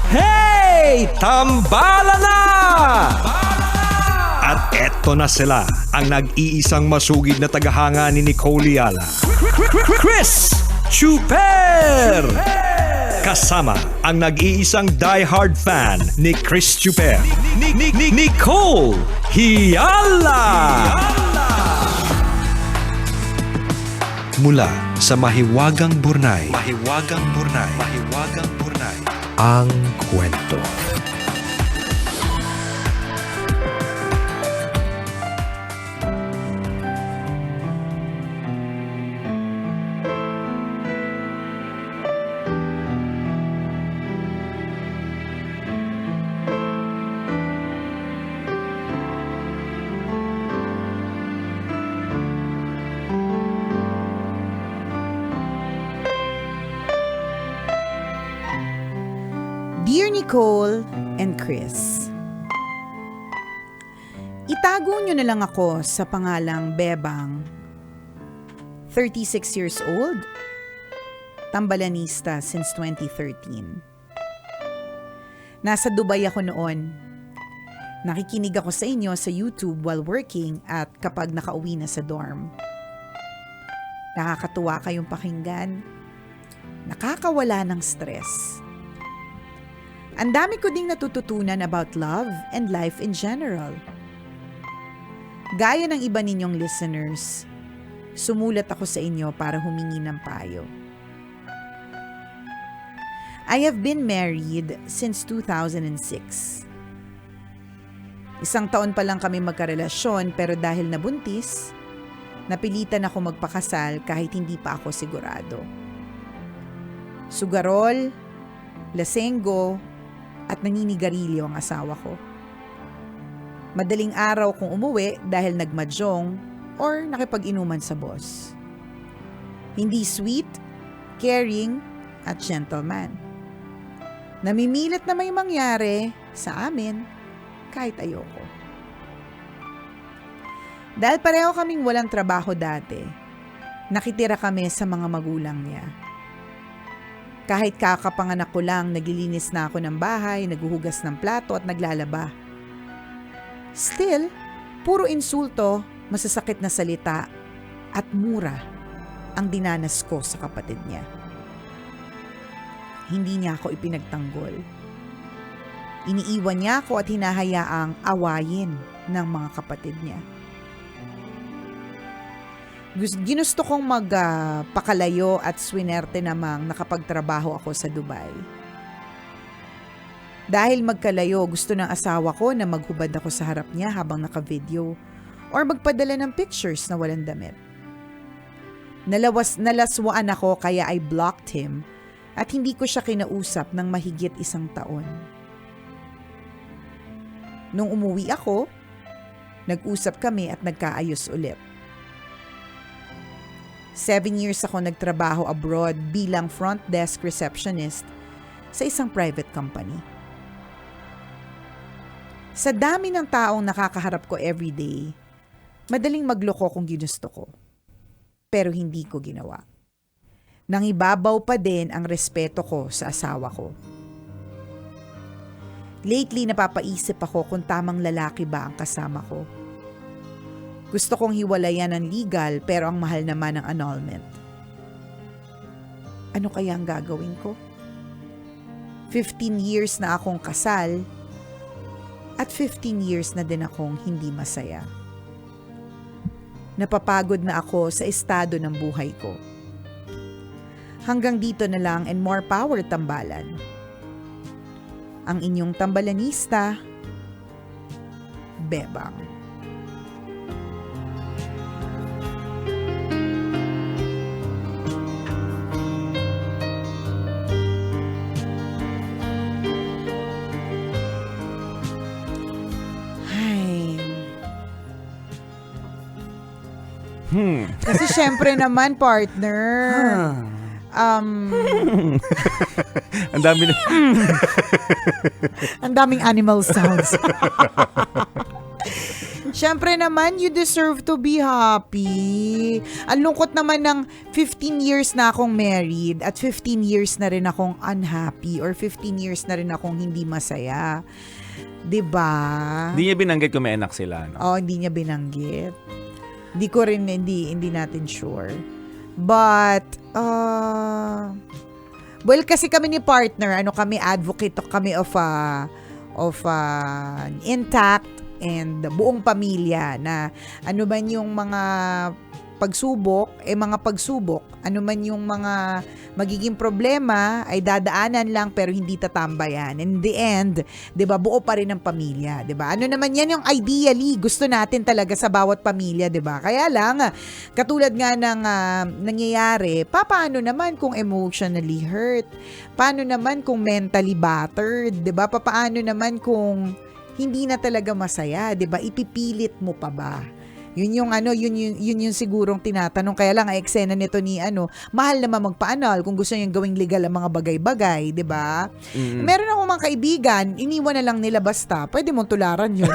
Hey! Tambala na! At eto na sila, ang nag-iisang masugid na tagahanga ni Nicole Yala. Chris Chuper! Kasama ang nag-iisang die-hard fan ni Chris Chuper, Nicole Yala! Mula sa Mahiwagang Burnay, ang kwento. Dear Nicole and Chris, itago nyo na lang ako sa pangalang Bebang, 36 years old, tambalanista since 2013. Nasa Dubai ako noon. Nakikinig ako sa inyo sa YouTube while working at kapag nakauwi na sa dorm. Nakakatuwa kayong pakinggan. Nakakawala ng stress. Ang dami ko ding natututunan about love and life in general. Gaya ng iba ninyong listeners, sumulat ako sa inyo para humingi ng payo. I have been married since 2006. Isang taon pa lang kami magkarelasyon pero dahil nabuntis, napilitan ako magpakasal kahit hindi pa ako sigurado. Sugarol, lasenggo, at naninigarilyo ang asawa ko. Madaling araw kong umuwi dahil nagmadyong or nakipag-inuman sa boss. Hindi sweet, caring, at gentleman. Namimilit na may mangyari sa amin kahit ayoko. Dahil pareho kaming walang trabaho dati, nakitira kami sa mga magulang niya. Kahit kakapanganak ko lang, naglilinis na ako ng bahay, naghuhugas ng plato at naglalaba. Still, puro insulto, masasakit na salita at mura ang dinanas ko sa kapatid niya. Hindi niya ako ipinagtanggol. Iniiwan niya ako at hinahayaang awayin ng mga kapatid niya. Ginusto kong magpakalayo at swinerte namang nakapagtrabaho ako sa Dubai. Dahil magkalayo, gusto ng asawa ko na maghubad ako sa harap niya habang naka-video or magpadala ng pictures na walang damit. Nalaswaan ako kaya I blocked him at hindi ko siya kinausap ng mahigit 1 taon. Nung umuwi ako, nag-usap kami at nagkaayos ulit. 7 years ako nagtrabaho abroad bilang front desk receptionist sa isang private company. Sa dami ng taong nakakaharap ko everyday, madaling magloko kung ginusto ko. Pero hindi ko ginawa. Nangibabaw pa din ang respeto ko sa asawa ko. Lately napapaisip ako kung tamang lalaki ba ang kasama ko. Gusto kong hiwalayan ng legal pero ang mahal naman ng annulment. Ano kaya ang gagawin ko? 15 years na akong kasal at 15 years na din akong hindi masaya. Napapagod na ako sa estado ng buhay ko. Hanggang dito na lang and more power tambalan. Ang inyong tambalanista, Bebang. Kasi syempre naman, partner. Ang dami na. Ang daming animal sounds. Syempre naman, you deserve to be happy. Ang lungkot naman ng 15 years na akong married at 15 years na rin akong unhappy or 15 years na rin akong hindi masaya. 'Di ba? Hindi niya binanggit kung may anak sila. No? Oh, hindi niya binanggit. Hindi ko rin, hindi natin sure. But, well, kasi kami ni partner, kami advocate kami of an intact and buong pamilya na ano man yung mga pagsubok, ano man yung mga magiging problema ay dadaanan lang pero hindi tatambayan. In the end, 'di ba, buo pa rin ang pamilya, 'di ba? Ano naman 'yan yung ideally gusto natin talaga sa bawat pamilya, 'di ba? Kaya lang katulad nga ng nangyayari, paano naman kung emotionally hurt? Paano naman kung mentally battered, 'di ba? Paano naman kung hindi na talaga masaya, 'di ba? Ipipilit mo pa ba? Yun yung sigurong tinatanong. Kaya lang, eksena nito ni mahal naman magpaanal kung gusto niyang gawing legal ang mga bagay-bagay, di ba? Mm. Meron akong mga kaibigan, iniwan na lang nila basta. Pwede mong tularan yun.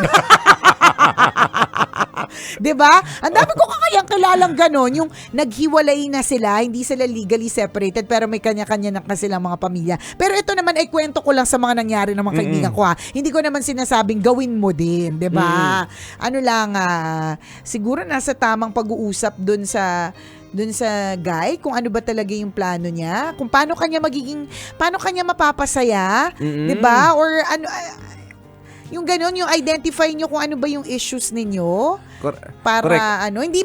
Di ba? Ang dami ko kakayang kilalang ganon, yung naghiwalay na sila, hindi sila legally separated, pero may kanya-kanya na silang mga pamilya. Pero ito naman ay kwento ko lang sa mga nangyari ng mga kaibigan ko, ha. Hindi ko naman sinasabing gawin mo din, di ba? Ano lang, siguro nasa tamang pag-uusap dun sa guy, kung ano ba talaga yung plano niya, kung paano kanya mapapasaya, 'di ba? Or yung gano'n, yung identify nyo kung ano ba yung issues ninyo. Para Correct. hindi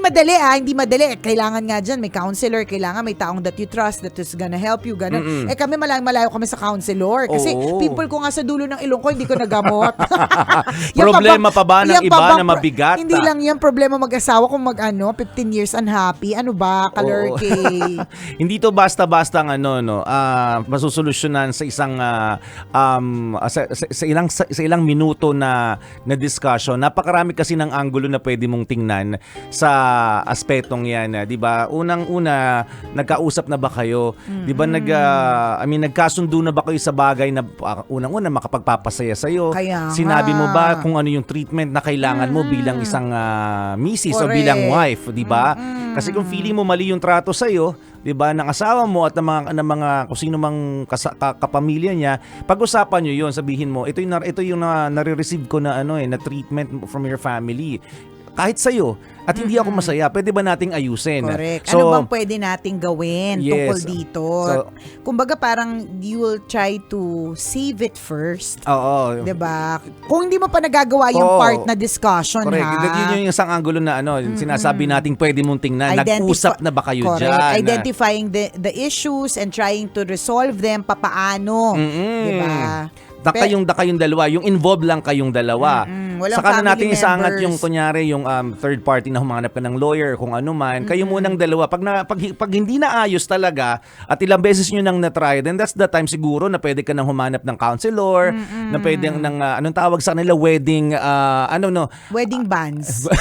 madali. Kailangan nga dyan, may counselor, kailangan may taong that you trust, that is gonna help you, gano'n. Kami malayo kami sa counselor. Kasi people ko nga sa dulo ng ilong ko, hindi ko nagamot. Problema pa ba ng iba na mabigat? Hindi lang yan, problema mag-asawa kung 15 years unhappy. Ano ba, kalurke? Hindi to basta-basta masusolusyonan sa isang sa ilang minuto na discussion. Napakarami kasi ng anggulo na pwede mong tingnan sa aspetong 'yan, 'di ba? Unang-una, nagkausap na ba kayo? 'Di ba nagkasundo na ba kayo sa bagay na unang-una makapagpapasaya sa iyo? Sinabi mo ba kung ano yung treatment na kailangan mo bilang isang misis o bilang wife, 'di ba? Kasi kung feeling mo mali yung trato sa iyo, 'di ba, ng asawa mo at ng mga kung sino mang kapamilya niya, pag-usapan niyo 'yon, sabihin mo, ito yung nare-receive ko na na treatment from your family. Kahit sa'yo, at hindi ako masaya, pwede ba nating ayusin? Correct. So, ano bang pwede nating gawin tungkol dito? So, kumbaga parang you will try to save it first. Oo. 'Di ba? Kung hindi mo pa nagagawa yung part na discussion, correct. ha? Yun yung isang angulo na sinasabi nating pwede mong tingnan. Nag-usap na ba kayo dyan? Identifying the issues and trying to resolve them, papaano. 'Di ba? Kayong dalawa, yung involved lang kayong dalawa. Walang Saka na natin family isangat members. yung kunyari yung third party na humanap ka ng lawyer, kung ano man. Kayo munang dalawa. Pag hindi na ayos talaga at ilang beses nyo nang na-try, then that's the time siguro na pwede ka nang humanap ng counselor, na pwede anong tawag sa kanila, wedding Wedding bands.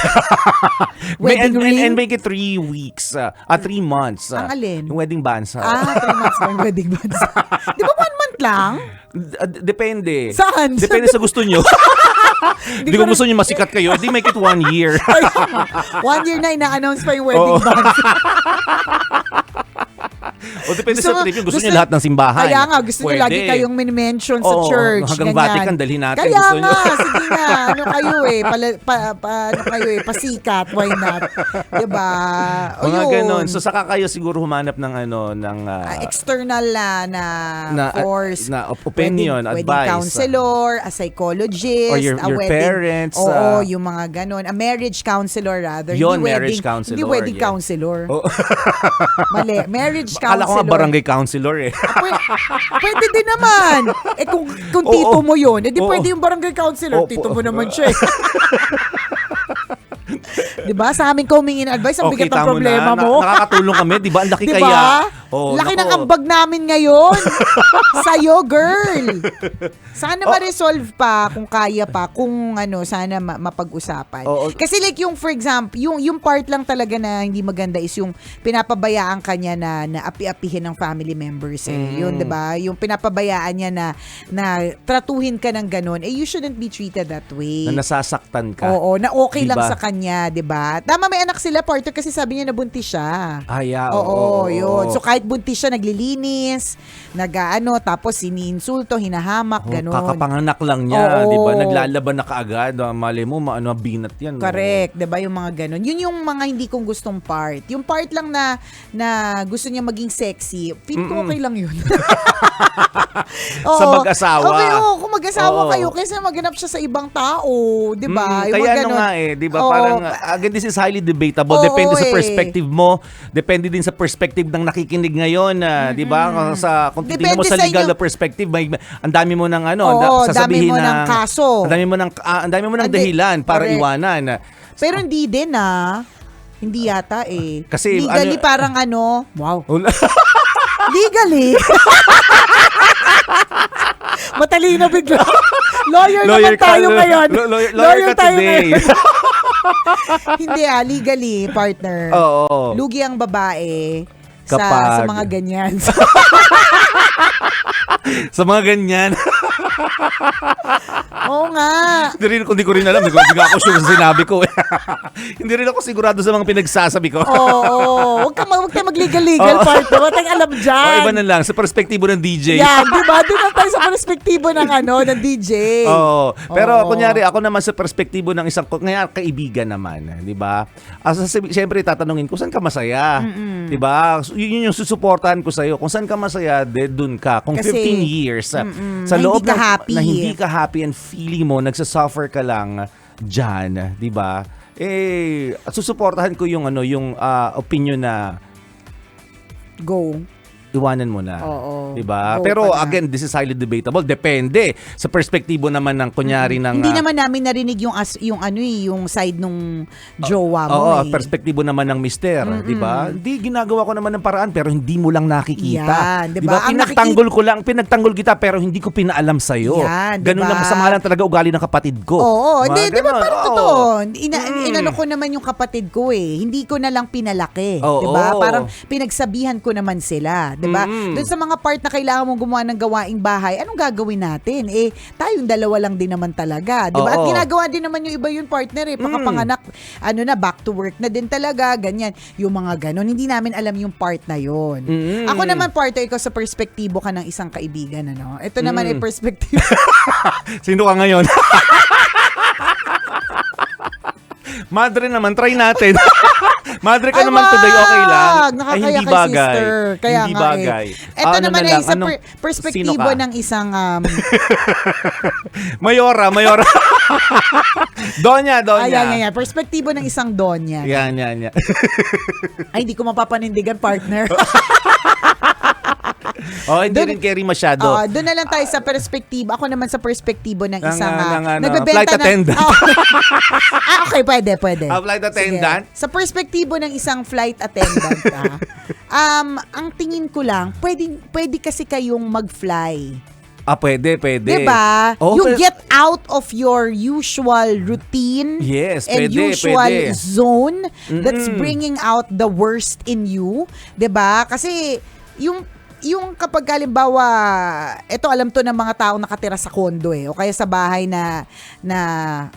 Wedding ring? and make it 3 weeks, 3 months. Ang alin? Yung wedding bands. 3 months ba yung wedding bands? Di ba 1 month lang? Depende. Saan? Depende sa gusto nyo. Hindi ko gusto nyo masikat kayo, hindi make it 1 year. 1 year na ina-announce pa yung wedding bands. O depende sa trip, gusto nyo lahat ng simbahan. Kaya nga, gusto nyo lagi kayong min-mention sa church. Hanggang ganyan. Vatican, dalhin natin. Kaya gusto nga, nyo. sige nga, pasikat, why not? Diba? O Mga yun. ganun. So saka kayo siguro humanap ng external na force. na opinion, wedding advice. counselor, a psychologist, Or your wedding, parents. Oo, yung mga ganun. A marriage counselor rather. Yun, Hindi marriage wedding, counselor, Hindi wedding yeah. counselor. Oh. Mali. Marriage Akala ko counselor. nga barangay counselor eh. Pwede din naman. Kung tito mo yun, edi Oo. pwede yung barangay counselor. Opo. Tito mo naman siya eh. Diba? Sa amin ko humingin advice, ang bigat ng kita mo problema na. mo. Nakakatulong kami, di ba? Ang laki Diba? kaya. Oh, Laki ng nako. ambag namin ngayon. Sa'yo, girl. Sana ma-resolve pa kung kaya pa, kung sana mapag-usapan. Oo. Kasi like yung, for example, yung part lang talaga na hindi maganda is yung pinapabayaan kanya na api-apihin ng family members. Yun, 'di ba? Yung pinapabayaan niya na tratuhin ka ng ganun. You shouldn't be treated that way. Na nasasaktan ka. Oo, na okay lang Diba? sa kanya, 'di ba? Tama, may anak sila, partner, kasi sabi niya nabuntis siya. Oo. Yun. So kahit buntis siya, naglilinis, tapos iniinsulto, hinahamak, ganun. Kakapanganak lang niya, Oo. di ba? Naglalaban na kaagad. Mali mo, binat yan. Correct, 'di ba? Yung mga ganun. Yun yung mga hindi kong gustong part. Yung part lang na gusto niya maging sexy, feel ko okay lang yun. Oo. Sa mag-asawa. Okay, kung mag-asawa Oo. kayo, kaysa maganap siya sa ibang tao, 'di ba? Yung Kaya mga ganun. di ba? Oo. Parang, again, this is highly debatable. Oo, Depende sa eh. perspective mo. Depende din sa perspective ng nakikinig ngayon. Di ba? Kung titingnan mo Depende sa sa legal inyo. na perspective, ang dami mo ng Oo, sasabihin dami mo ng kaso. Ang dami mo ng Hindi, dahilan para correct. iwanan. Pero hindi din Hindi yata Kasi, legally parang wow. Wala. Legally. Matalino bigla. Lawyer naman tayo ngayon. Lawyer ka tayo today. ngayon. Hindi legally, partner. Oo. Lugi ang babae sa Kapag- mga ganyan. Sa mga ganyan. Oo nga. Hindi ko rin alam. Hindi nga ako sure sa sinabi ko. Hindi rin ako sigurado sa mga pinagsasabi ko. Oo. Huwag tayo mag-legal, partner. Huwag tayong alam dyan. O, iba na lang. Sa perspektibo ng DJ. Yan, di ba? Doon lang tayo sa perspektibo ng ng DJ. Oo. Pero Oo. kunyari, ako naman sa perspektibo ng isang kaibigan naman, di ba? Siyempre, tatanungin ko, saan ka masaya? Di ba? Yun yung susuportahan ko sa'yo. Kung saan ka masaya, dun ka. Kung Kasi, 15 years, sa na loob hindi ka happy. na hindi ka happy and feeling mo, nagsasuffer ka lang dyan, di ba? Susuportahan ko yung opinion na Go. iwanan mo na. Oo. Diba? Go Pero ka na. again, this is highly debatable. Depende sa perspektibo naman ng kunyari ng Hindi naman namin narinig yung side nung jowa mo. Oo, perspektibo naman ng mister, 'di ba? Hindi ginagawa ko naman ng paraan pero hindi mo lang nakikita. Yan, 'di ba? Ang Pinagtanggol kita pero hindi ko pinaalam sa iyo. Yan, 'di Ganun ba? lang, masama lang talaga ugali ng kapatid ko. Oo, Mga di ba ganon. parang Oo. totoo. Inano ko naman yung kapatid ko Hindi ko na lang pinalaki, Oo. 'di ba? Parang pinagsabihan ko naman sila, 'di ba? Mm. Doon sa mga part na kailangan mong gumawa ng gawaing bahay, anong gagawin natin? Tayong dalawa lang din naman talaga, 'di ba? At Oo. ginagawa din naman yung iba yung partner pakapanganak, back to work na din talaga, ganyan. Yung mga ganon, hindi namin alam yung part na yon. Mm. Ako naman, partner, ikaw sa perspektibo ka ng isang kaibigan, Ito naman ay perspektibo. Sino ka ngayon? Madre naman, try natin. Madre ka Ay, naman today, okay lang. wag! Nakakaya hindi kay bagay. sister. Kaya hindi nga bagay. Ito Ano naman na ay lang, sa sino perspektibo ka? ng isang Mayora. Donya. yan. Perspektibo ng isang donya. Yan. Ay, hindi ko mapapanindigan, partner. Hindi rin carry masyado. Doon na lang tayo sa perspektibo. Ako naman sa perspektibo ng isang flight attendant. Okay, pwede. Flight attendant? Sige. Sa perspektibo ng isang flight attendant, ang tingin ko lang, pwede kasi kayong mag-fly. Pwede. Diba? Oh, You get out of your usual routine Yes, and pwede. usual zone that's bringing out the worst in you. Diba? Kasi yung kapag halimbawa, ito alam to ng mga taong nakatira sa condo o kaya sa bahay na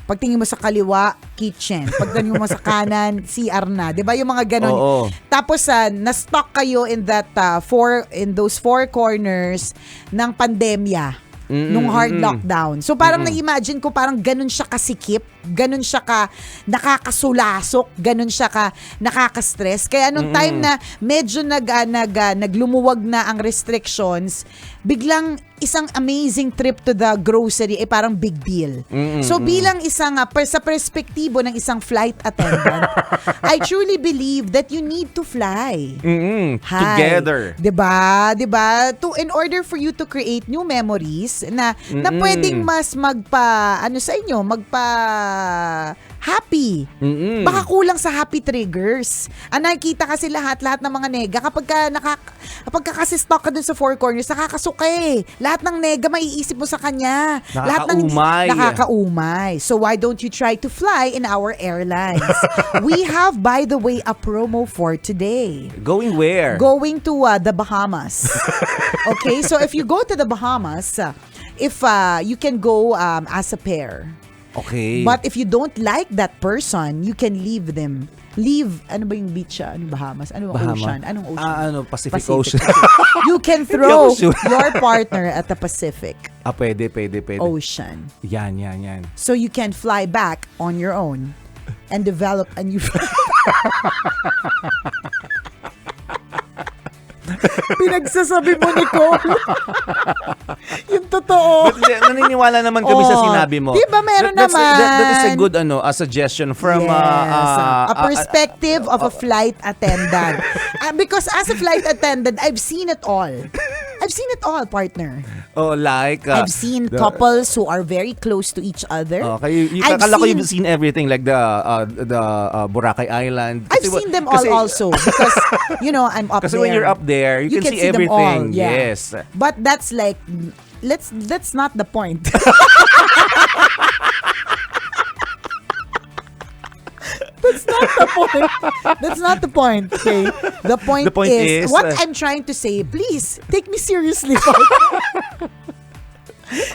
pagtingin mo sa kaliwa, kitchen. Pagtingin mo sa kanan, CR na. 'Di ba yung mga ganun? Oo. Tapos na-stuck kayo in those four corners ng pandemya. Nung hard lockdown. So parang na-imagine ko parang ganun siya kasikip, ganun siya ka nakakasulasok, ganun siya ka nakaka-stress. Kaya nung time na medyo naglumuwag na ang restrictions, biglang isang amazing trip to the grocery parang big deal. So bilang isang sa perspektibo ng isang flight attendant, I truly believe that you need to fly. Hi. Together. 'Di ba? In order for you to create new memories na pwedeng mas sa inyo happy. Mm-mm. Baka kulang sa happy triggers. Ang nakikita kasi lahat ng mga nega, kapag ka kasi stuck ka dun sa four corners, nakakasuka eh. Lahat ng nega maiisip mo sa kanya. Lahat ng nakakaumay. So why don't you try to fly in our airlines? We have, by the way, a promo for today. Going where? Going to the Bahamas. Okay, so if you go to the Bahamas, if you can go as a pair. Okay. But if you don't like that person, you can leave them. Leave, ano ba yung beach siya? Ano Bahamas? Ano ocean? Anong ocean? Pacific Ocean. You can throw Hindi ako sure. your partner at the Pacific Pwede. Ocean. Yan. So you can fly back on your own and develop a new... Pinagsasabi mo, Nicole. Yung totoo. But naniniwala naman kami sa sinabi mo. Di ba meron That is a naman? good a suggestion from a perspective of a flight attendant. Because as a flight attendant, I've seen it all. I've seen it all, partner. I've seen couples who are very close to each other. Akala ko you've seen everything like the Boracay Island. I've seen them all also because, I'm up Kasi there. when you're up there, you can see them all. everything. Yeah. Yes. But that's like, that's not the point. That's not the point. That's not the point, okay? The point is, what I'm trying to say, please, take me seriously.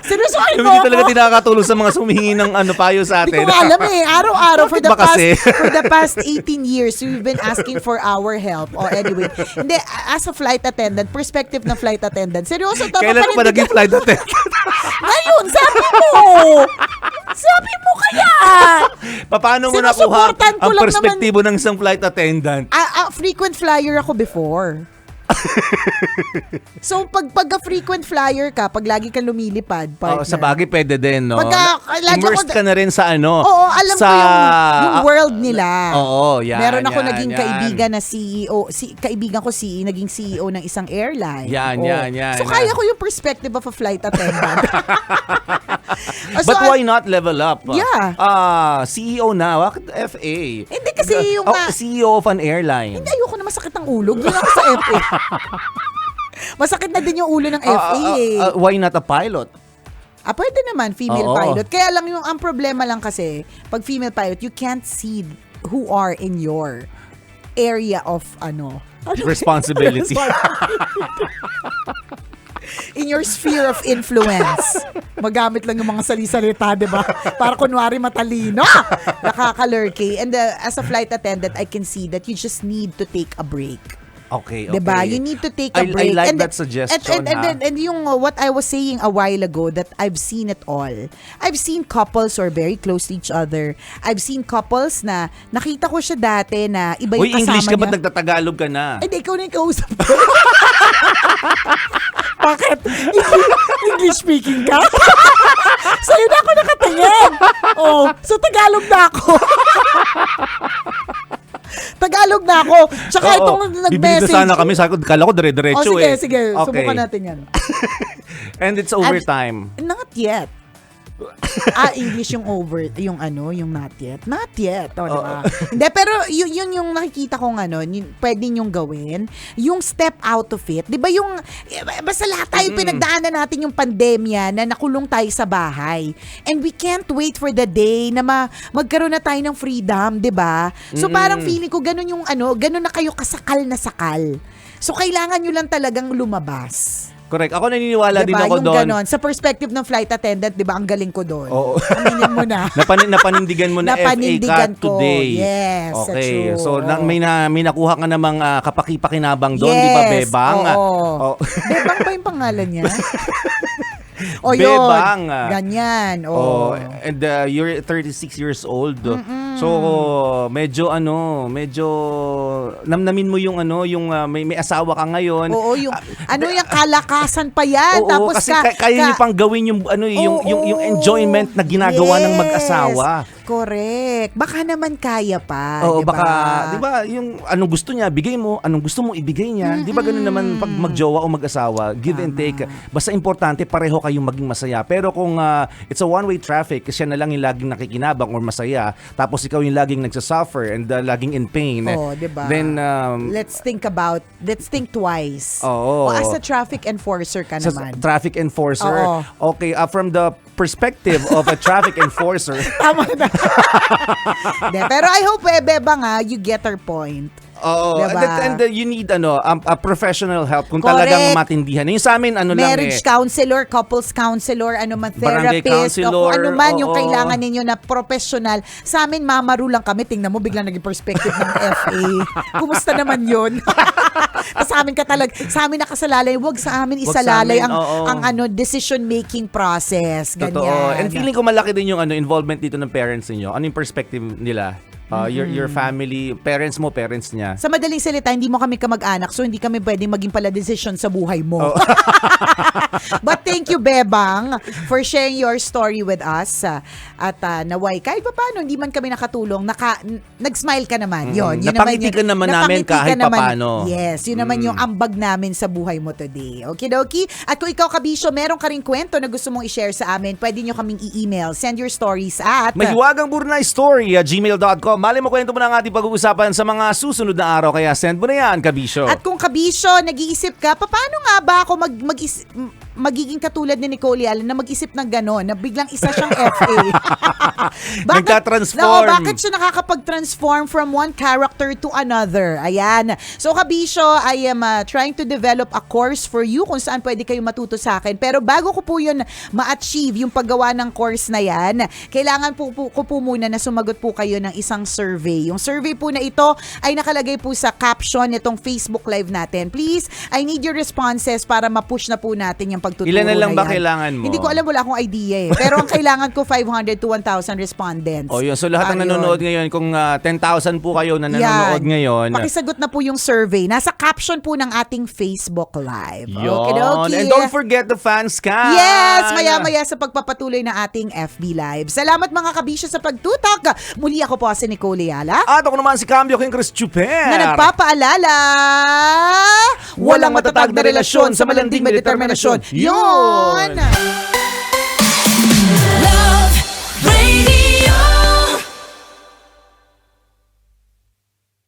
Seryosohin mo Hindi talaga ako. tinakatulong sa mga sumihingi ng payo sa Hindi atin. ko alam eh. Araw-araw for Bakit the past 18 years, we've been asking for our help. Anyway, hindi, as a flight attendant, perspective na flight attendant, seryoso, tama Kailan pa naging flight attendant? Ngayon, sabi mo! Sabi mo kaya! Paano mo nakuha Sinusuportan ko ang lang perspektibo ng isang flight attendant? Frequent flyer ako before. So, pag frequent flyer ka, pag lagi kang lumilipad, partner. Sa bagay pwede din, no? Lagi Immersed ka na rin sa Oo, alam ko yung world nila. Oo, yan. Meron ako yan, naging yan. kaibigan na CEO, kaibigan ko naging CEO ng isang airline. Yan. So, kaya ko yung perspective of a flight attendant. But why not level up? Yeah. CEO na, bakit FA? Hindi kasi yung... CEO of an airline. Hindi, ayoko na masakit ang ulo. Doon ako sa FA. Masakit na din yung ulo ng FA eh. Why not a pilot? Pwede naman, female Oo. pilot. Kaya lang ang problema lang kasi, pag female pilot, you can't see who are in your area of Responsibility. In your sphere of influence. Magamit lang yung mga sali-salita, di ba? Para kunwari matalino. Nakakalurky. And as a flight attendant, I can see that you just need to take a break. Okay. Diba? You need to take a break. I like that suggestion, and yung what I was saying a while ago, that I've seen it all. I've seen couples who are very close to each other. I've seen couples na nakita ko siya dati na iba yung kasama English ka niya. ba't nagtatagalog ka na? Hindi, ikaw na yung kausap ko. Bakit? English speaking ka? Sa'yo na ako nakatingin. So Tagalog na ako. Tagalog na ako. Tsaka itong nag-message. Bibili na sana kami. Kala ko dire-diretso sige. Okay. Subukan natin yan. And it's overtime. Not yet. English yung yung not yet. Not yet. Diba? Hindi, pero yun yung nakikita kong pwede nyong gawin. Yung step out of it. Diba basta lahat tayo pinagdaanan natin yung pandemya na nakulong tayo sa bahay. And we can't wait for the day na magkaroon na tayo ng freedom, diba? So parang feeling ko ganun ganun na kayo kasakal na sakal. So kailangan nyo lang talagang lumabas. Correct. Ako naniniwala din Diba? ako Yung doon. ganon. Sa perspective ng flight attendant, di ba, ang galing ko doon. Oo. Aminin mo na. Napanindigan mo na Napanindigan FA ko. today. Yes, okay. true. So, may nakuha ka namang kapakipakinabang doon, Yes. di ba, Bebang? Oo. Bebang ba yung pangalan niya? Yun. Bebang. Ganyan. And you're 36 years old. So, medyo namnamin mo yung may asawa ka ngayon. Oo, yung yung kalakasan pa yan. Oo, Tapos kasi kaya niyo pang gawin yung enjoyment na ginagawa ng mag-asawa. Correct. Baka naman kaya pa, Oo, di ba? baka, di ba, yung anong gusto niya, bigay mo, anong gusto mo, ibigay niya. Di ba ganun naman pag magjowa o mag-asawa, give and take. Basta importante, pareho kayong maging masaya. Pero kung it's a one-way traffic, siya na lang yung laging nakikinabang or masaya, tapos ikaw yung laging nagsasuffer and laging in pain, Oh, di ba? then, Let's think twice. Oo. O as a traffic enforcer ka sa naman. traffic enforcer, Oo. okay, from the perspective of a traffic enforcer, Tama na. Pero I hope, Bebang, you get her point. oo, Diba? and you need a professional help kung Correct. talagang matindihan. Yung sa amin, Marriage counselor, couples counselor, ano man, Barangay therapist, o counselor, kung ano man yung oo. kailangan ninyo na professional. Sa amin, mamaru lang kami. Tingnan mo, biglang naging perspective ng FA. Kumusta naman yun? Sa amin nakasalalay, wag sa amin Wag sa isalalay amin, oo. ang decision-making process. Ganyan. Totoo. And feeling ko malaki din yung involvement dito ng parents niyo. Ano yung perspective nila? Your family, parents mo, parents niya. Sa madaling salita, hindi mo kami kamag-anak, so hindi kami pwedeng maging pala decision sa buhay mo. But thank you, Bebang, for sharing your story with us. At naway, kahit pa paano, hindi man kami nakatulong, nag-smile ka naman. Yun Napangiti ka naman namin napangiti ka kahit naman. papaano. Yes, yun naman yung ambag namin sa buhay mo today. Okidoki? At kung ikaw, Kabisyo, meron ka ring kwento na gusto mong i-share sa amin, pwede nyo kaming i-email. Send your stories at Mahiwagang Burnay Story @gmail.com. Mali mo kwento mo na ang ating pag-uusapan sa mga susunod na araw, kaya send mo na yan, Kabisyo. At kung Kabisyo, nag-iisip ka, paano nga ba ako magiging katulad ni Nicole Allen na mag-isip ng gano'n, na biglang isa siyang FA? Nagka-transform. Bakit siya nakakapag-transform from one character to another? Ayan. So, Kabisyo, I am trying to develop a course for you kung saan pwede kayo matuto sa akin. Pero bago ko po yun ma-achieve, yung paggawa ng course na yan, kailangan ko po muna na sumagot po kayo ng isang survey. Yung survey po na ito ay nakalagay po sa caption nitong Facebook Live natin. Please, I need your responses para ma-push na po natin yung pagtuturo Ilan na lang yan. ba kailangan mo? Hindi ko alam, wala akong idea eh. Pero ang kailangan ko 500 to 1,000 respondents. Oh, yun. So lahat ng Ayun. nanonood ngayon, kung 10,000 po kayo na nanonood ngayon. Pakisagot na po yung survey. Nasa caption po ng ating Facebook Live. Yun. Okidoki. And don't forget the fan scan. Yes, maya-maya sa pagpapatuloy ng ating FB Live. Salamat mga Kabisyo sa pagtutok. Muli ako po si Nicole Yala. At ako naman si Cambio King Chris Chuper. Na nagpapaalala, walang matatag na relasyon sa malanding may determinasyon. Yun!